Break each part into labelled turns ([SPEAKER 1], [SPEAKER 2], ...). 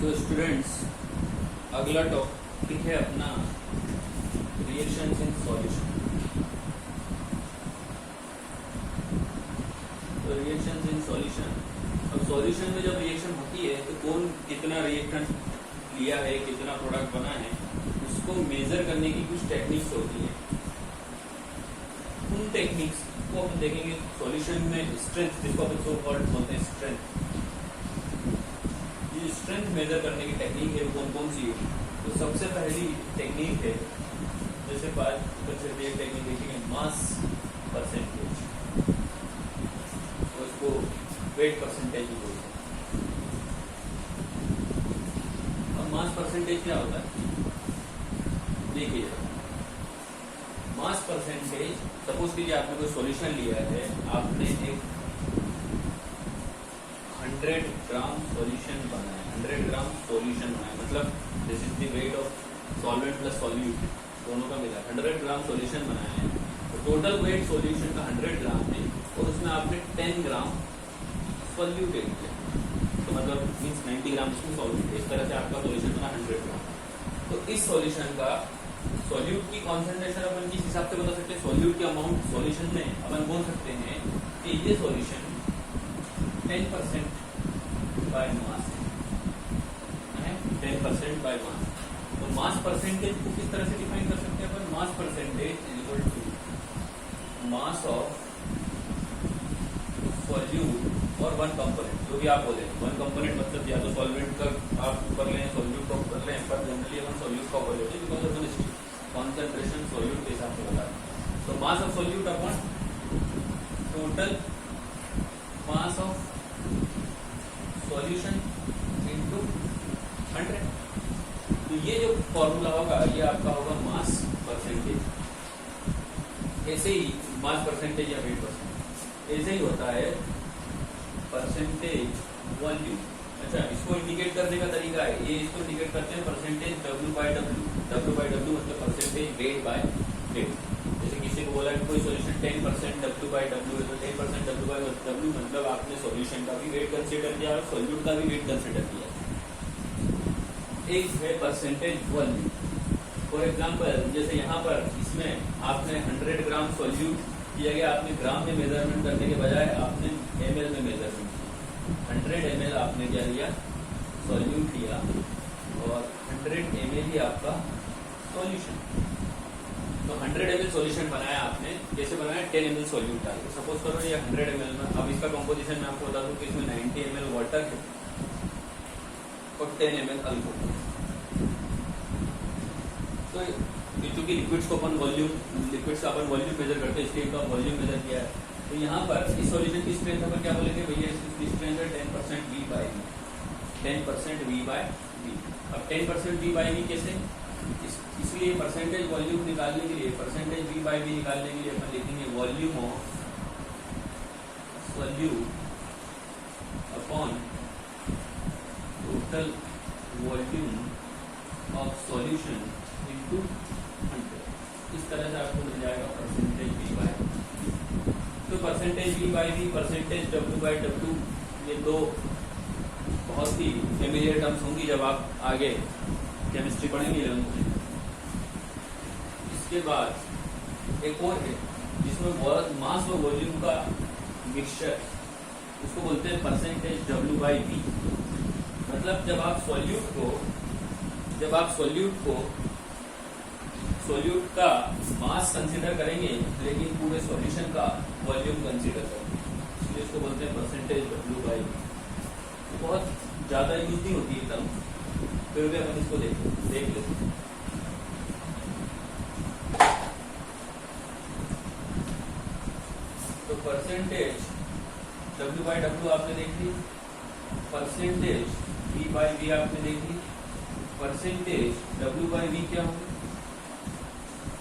[SPEAKER 1] तो स्टूडेंट्स, अगला टॉपिक है अपना रिएक्शंस इन सॉल्यूशन। तो रिएक्शंस इन सॉल्यूशन, अब सॉल्यूशन में जब रिएक्शन होती है तो कौन कितना रिएक्टेंट लिया है, कितना प्रोडक्ट बना है, उसको मेजर करने की कुछ टेक्निक्स होती है। उन टेक्निक्स को हम देखेंगे सॉल्यूशन में। स्ट्रेंथ, जिसको अपन सो कॉल्ड बोलते हैं स्ट्रेंथ, ये स्ट्रेंथ मेजर करने की टेक्निक है वो कौन कौन सी है। तो सबसे पहली टेक्निक है, जैसे बात करते एक टेक्निक देखेंगे मास परसेंटेज, तो इसको वेट परसेंटेज भी बोलते हैं। अब मास परसेंटेज क्या होता है देखिए। मास परसेंटेज, सपोज कीजिए आपने कोई सॉल्यूशन लिया है, आपने एक 100 ग्राम सॉल्यूशन बनाया, 100 ग्राम सॉल्यूशन बनाया, मतलब this is the wait of solvent plus solute, दोनों का मिला 100 ग्राम सॉल्यूशन बनाया है। तो टोटल वेट सॉल्यूशन का 100 ग्राम है और उसमें आपने 10 ग्राम सॉल्यूट ऐड किया, तो मतलब मीन्स 90 ग्राम इसमें सॉल्यूट। इस तरह से आपका सॉल्यूशन बना 100 ग्राम। तो इस सॉल्यूशन का सॉल्यूट की कॉन्सेंट्रेशन अपन किस हिसाब से बता सकते हैं, सॉल्यूट की अमाउंट सॉल्यूशन में अपन बोल सकते हैं कि ये सॉल्यूशन 10% बाय मास है, 10% बाय मास। तो मास परसेंटेज को किस तरह से डिफाइन कर सकते हैं अपन, mass percentage is equal to mass of solute और वन कंपोनेंट, जो भी आप बोले। वन कंपोनेंट मतलब या तो सॉल्वेंट का आप ऊपर लें, सॉल्यूट का ऊपर लें, पर जनरली अपन सॉल्यूट का ऊपर लेते हैं बिकॉज अपन कॉन्सेंट्रेशन सॉल्यूट के हिसाब से बता रहे हैं। तो मास of solute upon total mass of solution into 100। तो ये जो फॉर्मूला होगा ये आपका होगा मास परसेंटेज। ऐसे ही मास परसेंटेज या वेट परसेंटेज ऐसे ही होता है परसेंटेज वॉल्यूम। अच्छा, इसको इंडिकेट करने का तरीका है, ये इसको इंडिकेट करते हैं percentage W by W। W by W मतलब परसेंटेज वेट बाय वेट। जैसे किसी को बोला कि कोई सॉल्यूशन 10% W बाय W है, तो 10% W बाय W मतलब आपने सॉल्यूशन का भी वेट कंसीडर किया और सॉल्यूट का भी वेट कंसीडर किया। एक है परसेंटेज वॉल्यूम। फॉर एग्जाम्पल जैसे यहाँ पर इसमें आपने 100 ग्राम सॉल्यूट किया गया, आपने ग्राम में मेजरमेंट करने के बजाय आपने ml में मेजरमेंट किया। 100 ml आपने क्या लिया, सॉल्यूट लिया और 100 ml ही आपका सॉल्यूशन। तो 100 ml सॉल्यूशन बनाया आपने, कैसे बनाया, 10 ml सॉल्यूट डाल के। सपोज करो ये 100 ml में, अब इसका कंपोजिशन मैं आपको बता दूं कि इसमें 90 ml वाटर है और 10 ml अल्कोहल। तो क्योंकि लिक्विड्स को अपन वॉल्यूम, लिक्विड्स का अपन वॉल्यूम मेजर करते हैं, इसलिए इनका वॉल्यूम मेजर किया है। तो यहाँ पर इस सॉल्यूशन की स्ट्रेंथ अपन क्या बोलेंगे, भैया इसकी स्ट्रेंथ है 10% V by V, 10% V by V. अब 10% V बाई वी कैसे, इसलिए परसेंटेज वॉल्यूम निकालने के लिए, परसेंटेज V बाई वी निकालने के लिए अपन लिखेंगे volume of solute upon total volume of solution into 100। इस तरह से आपको मिल जाएगा परसेंटेज V बाय वी। तो percentage V by V, percentage W by W, ये दो बहुत ही फेमिलियर टर्म्स होंगी जब आप आगे केमिस्ट्री पढ़ेंगे 11th में। इसके बाद एक और है जिसमें मास और वॉल्यूम का मिक्सचर, उसको बोलते हैं परसेंटेज W बाय V। मतलब जब आप सॉल्यूट का मास कंसीडर करेंगे लेकिन पूरे सॉल्यूशन का वॉल्यूम कंसीडर करेंगे, इसलिए इसको बोलते हैं परसेंटेज W बाई वी। बहुत ज्यादा यूज नहीं होती है टर्म, फिर भी अपन इसको देख लेते हैं। तो परसेंटेज W बाई W आपने देख ली, परसेंटेज V बाई वी आपने देख ली। परसेंटेज W बाई वी क्या होगा,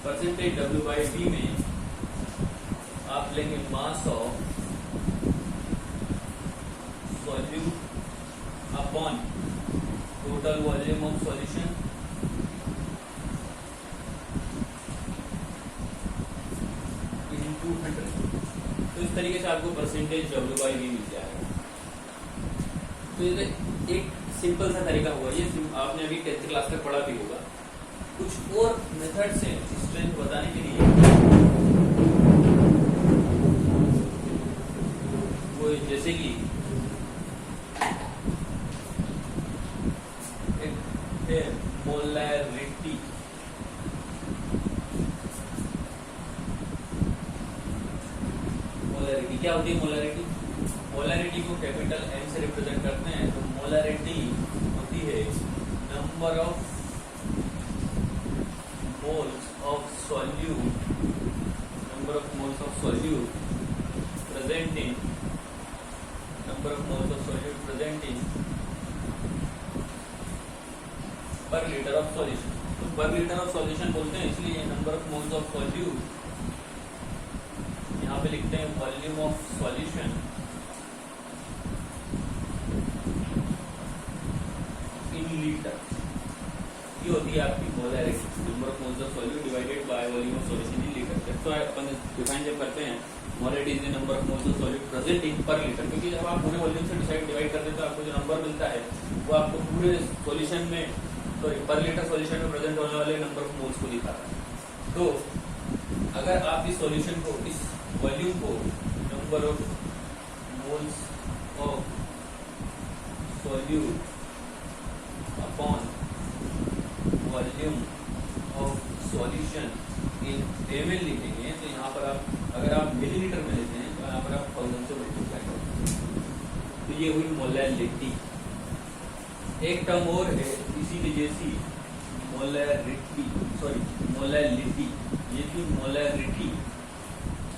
[SPEAKER 1] परसेंटेज W बाई वी में आप लेंगे मास of solute upon total volume of solution into 100। तो इस तरीके से आपको परसेंटेज W बाई वी मिल जाएगा। तो एक सिंपल सा तरीका होगा, ये आपने अभी 10th क्लास तक पढ़ा भी होगा। कुछ और मेथड से स्ट्रेंथ बताने के लिए वो जैसे कि मोलैरिटी, मोलैरिटी क्या होती है? मोलैरिटी, मोलैरिटी को कैपिटल एम से रिप्रेजेंट करते हैं। तो मोलैरिटी होती है number of moles of solute, number of moles of solute present in, number of moles of solute present in पर लीटर ऑफ सॉल्यूशन। तो पर लीटर ऑफ सॉल्यूशन बोलते हैं, इसलिए number of moles of solute, यहाँ पे लिखते हैं volume of solution in litre. ये होती है आपकी molarity, number of moles of solute divided by volume of solution in litre. तो अपन डिफाइन जब करते हैं molarity is the number of moles of solute present in पर लीटर, क्योंकि जब आप पूरे वॉल्यूम से डिवाइड करते हैं तो आपको जो नंबर मिलता है वो आपको पूरे सॉल्यूशन में, सॉरी पर लीटर सॉल्यूशन में प्रेजेंट होने वाले नंबर ऑफ मोल्स को दिखाता है। तो अगर आप इस सॉल्यूशन को, इस वॉल्यूम को number of moles of solute upon volume of solution in ml लिखेंगे, तो यहाँ पर आप अगर आप मिलीलीटर में लेते हैं तो यहाँ पर आप 1000 से मल्टीप्लाई करेंगे। तो ये हुई मोलैरिटी। एक टर्म और है इसी की जैसी, मोलैरिटी, सॉरी मोलैलिटी, ये थी मोलैरिटी,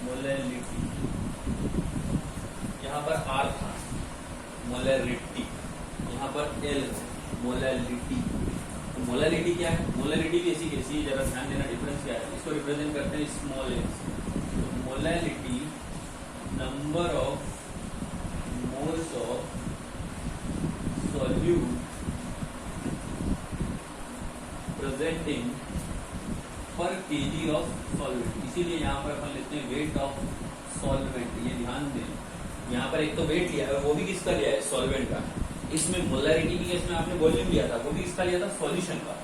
[SPEAKER 1] मोलैलिटी, यहाँ पर R था, मोलैरिटी, यहाँ पर L, मोलैलिटी। तो मोलैरिटी क्या है? मोलैरिटी भी ऐसी कैसी, जरा ध्यान देना डिफरेंस क्या है। इसको रिप्रेजेंट करते हैं स्मॉल एल। तो molarity number of moles of solute presenting पर केजी ऑफ सॉल्वेंट। इसीलिए यहाँ पर अपन लेते हैं वेट ऑफ सॉल्वेंट। ये ध्यान दें, यहाँ पर एक तो वेट लिया है, वो भी किसका लिया है? सॉल्वेंट का। इसमें मोलैरिटी की केस में आपने वॉल्यूम लिया था, वो भी किसका लिया था? सॉल्यूशन का।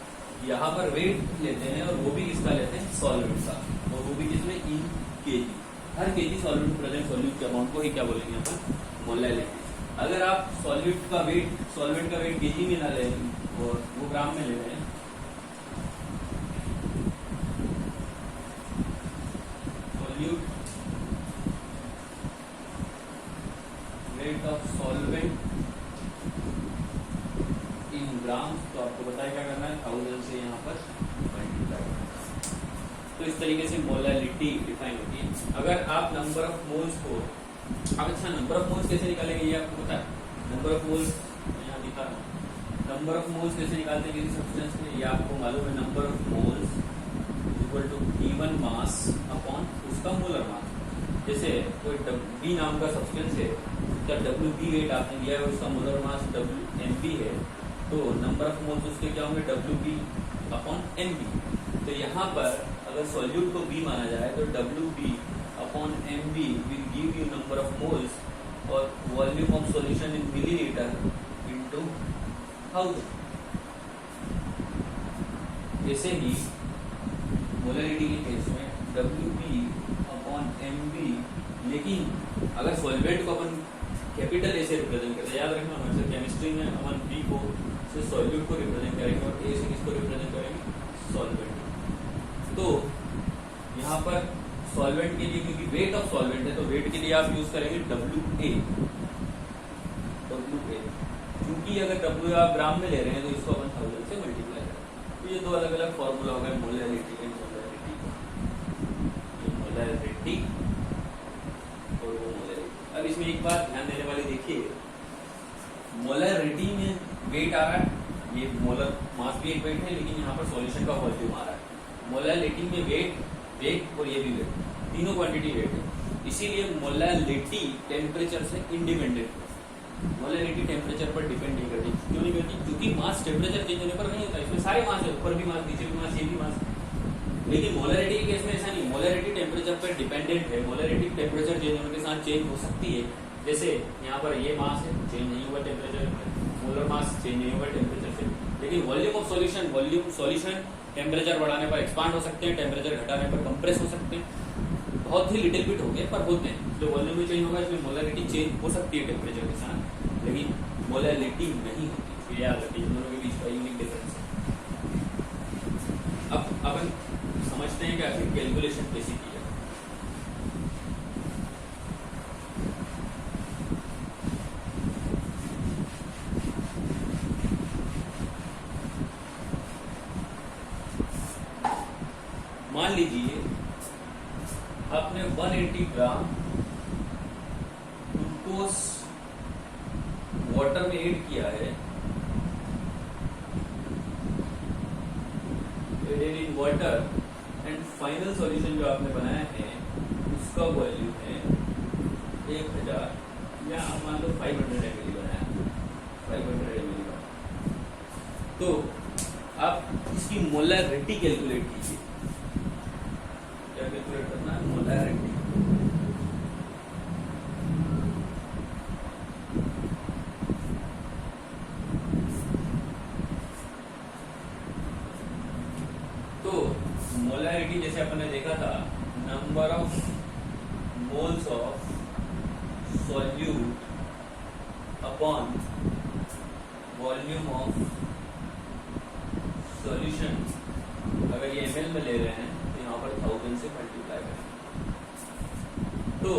[SPEAKER 1] यहाँ पर वेट लेते हैं और वो भी किसका लेते हैं? सॉल्वेंट का, और वो भी किसमें? इन केजी। हर केजी सॉल्वेंट प्रेजेंट सॉल्यूट के अमाउंट को ही क्या बोलेंगे अपन? मोलैरिटी। अगर आप सॉल्यूट का वेट, सॉल्वेंट का वेट केजी में ना ले और वो ग्राम में ले रहे हैं, solute weight of solvent in gram, तो आपको बताया क्या करना है? 1000 से यहाँ पर मल्टीप्लाई करना है। तो इस तरीके से मोलैरिटी डिफाइन होती है। अगर आप नंबर ऑफ मोल्स को, अब अच्छा नंबर ऑफ मोल्स कैसे निकालेंगे ये आपको पता है? नंबर ऑफ मोल्स यहाँ लिखा है, नंबर ऑफ मोल्स कैसे निकालते हैं किसी सब्सटेंस में, ये आपको मालूम है। Number of moles equal to given mass upon उसका मोलर मास। जैसे कोई B नाम का सब्सटेंस है, उसका WB वेट आपने दिया है और उसका मोलर मास WMB है, तो नंबर ऑफ मोल्स उसके क्या होंगे? WB upon MB। तो यहाँ पर अगर सॉल्यूट को B माना जाए तो WB upon MB will give you number of moles और volume of solution in millilitre into 1000। जैसे ही मोलैरिटी के केस में WB अपॉन MB, लेकिन अगर सॉल्वेंट को अपन कैपिटल ए से रिप्रेजेंट करते हैं, याद रखना हमेशा केमिस्ट्री में अपन B को से सॉल्यूट को रिप्रेजेंट करेंगे और A से किसको रिप्रेजेंट करेंगे? सॉल्वेंट। तो यहाँ पर सॉल्वेंट के लिए, क्योंकि वेट ऑफ सॉल्वेंट है, तो वेट के लिए आप यूज करेंगे WA। क्योंकि अगर W आप ग्राम में ले रहे हैं तो इसको अपन 1000 से मल्टीप्लाई करें। तो ये दो अलग अलग फॉर्मूला हो गए मोलैरिटी एंड मोलैरिटी, मोलैरिटी और वो मोलैरिटी। अब इसमें एक बात ध्यान देने वाली देखिए, मोलैरिटी में वेट आ रहा है, ये मोलर मास भी एक वेट है, लेकिन यहाँ पर सॉल्यूशन का वॉल्यूम आ रहा है। मोलैरिटी में वेट और ये भी वेट, तीनों क्वांटिटी वेट है। इसीलिए मोलैरिटी टेम्परेचर से इंडिपेंडेंट है। मोलैरिटी टेम्परेचर पर डिपेंड नहीं करती। क्यों नहीं करती? क्योंकि मास टेम्परेचर चेंज होने पर नहीं होता। इसमें सारे मास है, ऊपर भी मास, नीचे भी मास, ये भी मास। लेकिन मोलैरिटी के केस में ऐसा नहीं, मोलैरिटी टेम्परेचर पर डिपेंडेंट है। मोलैरिटी टेम्परेचर चेंज होने के साथ चेंज हो सकती है। जैसे यहाँ पर ये मास है, चेंज नहीं हुआ टेम्परेचर में, मोलर मास चेंज नहीं होगा टेम्परेचर से। लेकिन वॉल्यूम ऑफ सॉल्यूशन टेम्परेचर बढ़ाने पर एक्सपांड हो सकते हैं, टेम्परेचर घटाने पर कंप्रेस हो सकते हैं। बहुत ही लिटिल बिट हो गए पर होते हैं। जो वॉल्यूम में चेंज होगा इसमें मोलरिटी चेंज हो सकती है टेम्परेचर के साथ, लेकिन मोलरिटी नहीं होती। याद रखिए दोनों के बीच का यूनिक डिफरेंस है। अब अपन समझते हैं कि आखिर कैलकुलेशन कैसे की जाए। मान लीजिए आपने 180 ग्राम ग्लूकोज वाटर में ऐड किया है, in water, and final solution जो आपने बनाया है उसका वॉल्यूम है 1000 या आप मान लो 500 ml बनाया, 500 ml का। तो आप इसकी मोलरिटी कैलकुलेट कीजिए। क्या कैलकुलेट करना है? मोलरिटी। तो मोलरिटी जैसे अपन ने देखा था, number of moles of solute upon volume of solution. अगर ये ml में ले रहे हैं तो यहाँ पर 1000 से मल्टीप्लाई करें। तो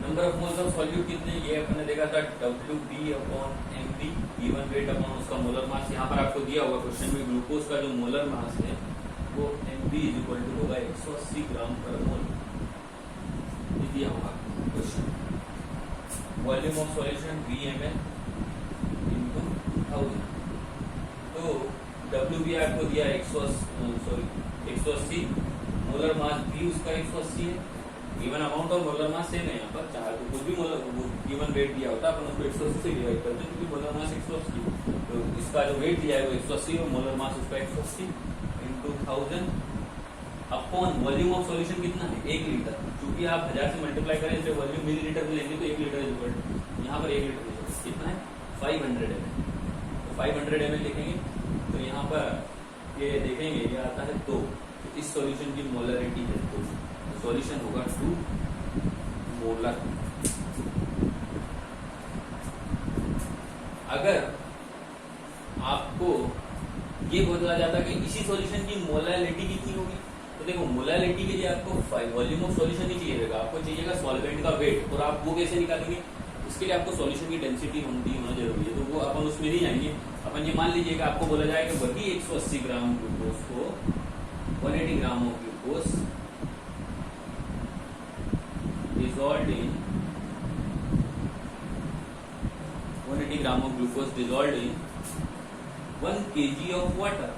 [SPEAKER 1] number of moles of solute कितने, ये अपन ने देखा था WB upon MB, given weight upon उसका मोलर मास। यहाँ पर आपको दिया होगा क्वेश्चन में ग्लूकोज का जो मोलर मास है वो MB इक्वल टू होगा 180 ग्राम पर मोल, ये दिया होगा question. Volume of solution VmL into 1000। तो WB आपको दिया 180, मोलर मास भी उसका 180 है। गिवन अमाउंट और मोलर मास सेम है यहाँ पर, चाहे तो कुछ भी गिवन वेट दिया होता है अपन उसको 180 से डिवाइड करते हैं, क्योंकि मोलर मास 180। तो इसका जो वेट दिया है वो 180 और मोलर मास उसका 180 into 1000 upon volume of solution कितना है 1 लीटर। क्योंकि आप 1000 से मल्टीप्लाई करें इसलिए वॉल्यूम मिलीलीटर में लेंगे तो 1 लीटर इक्वल, यहाँ पर 1 लीटर कितना है 500 ml। तो 500 ml लिखेंगे तो यहाँ पर ये देखेंगे ये आता है 2। तो इस सॉल्यूशन की मोलरिटी है 2, सॉल्यूशन होगा 2 मोलर। अगर आपको ये बोला जाता कि इसी सॉल्यूशन की मोलरिटी कितनी होगी, तो देखो मोलरिटी के लिए आपको वॉल्यूम ऑफ सॉल्यूशन नहीं चाहिएगा, आपको चाहिएगा सॉल्वेंट का वेट। और आप वो कैसे निकालेंगे, इसके लिए आपको सॉल्यूशन की डेंसिटी होना जरूरी है। तो वो अपन उसमें नहीं जाएंगे। अपन ये मान लीजिएगा आपको बोला जाएगा वही 180 ग्राम ग्लूकोज को 180 gram of glucose dissolved in 180 gram of glucose dissolve in 1 kg of water,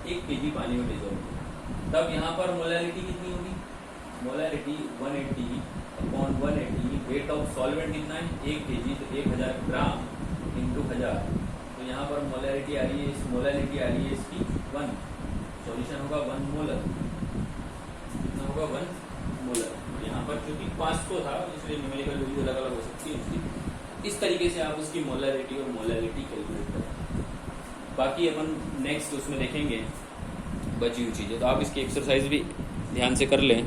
[SPEAKER 1] 1 kg पानी में डिजॉल्व। तब यहाँ पर मोलरिटी कितनी होगी, molarity 180 upon 180, wait of solvent कितना है 1 kg, तो 1000 ग्राम इंटू 1000। तो यहाँ पर मोलरिटी आ रही है, इस मोलरिटी आ रही है इसकी 1, सॉल्यूशन होगा 1 मोलर, कितना होगा 1 मोलर। यहाँ पर क्योंकि 500 था इसलिए न्यूमेरिकल वैल्यू अलग अलग हो सकती है उसकी। इस तरीके से आप उसकी मोलरिटी और मोलरिटी कैलकुलेट करें। बाकी अपन नेक्स्ट उसमें देखेंगे बची हुई चीज़ें, तो आप इसकी एक्सरसाइज भी ध्यान से कर लें।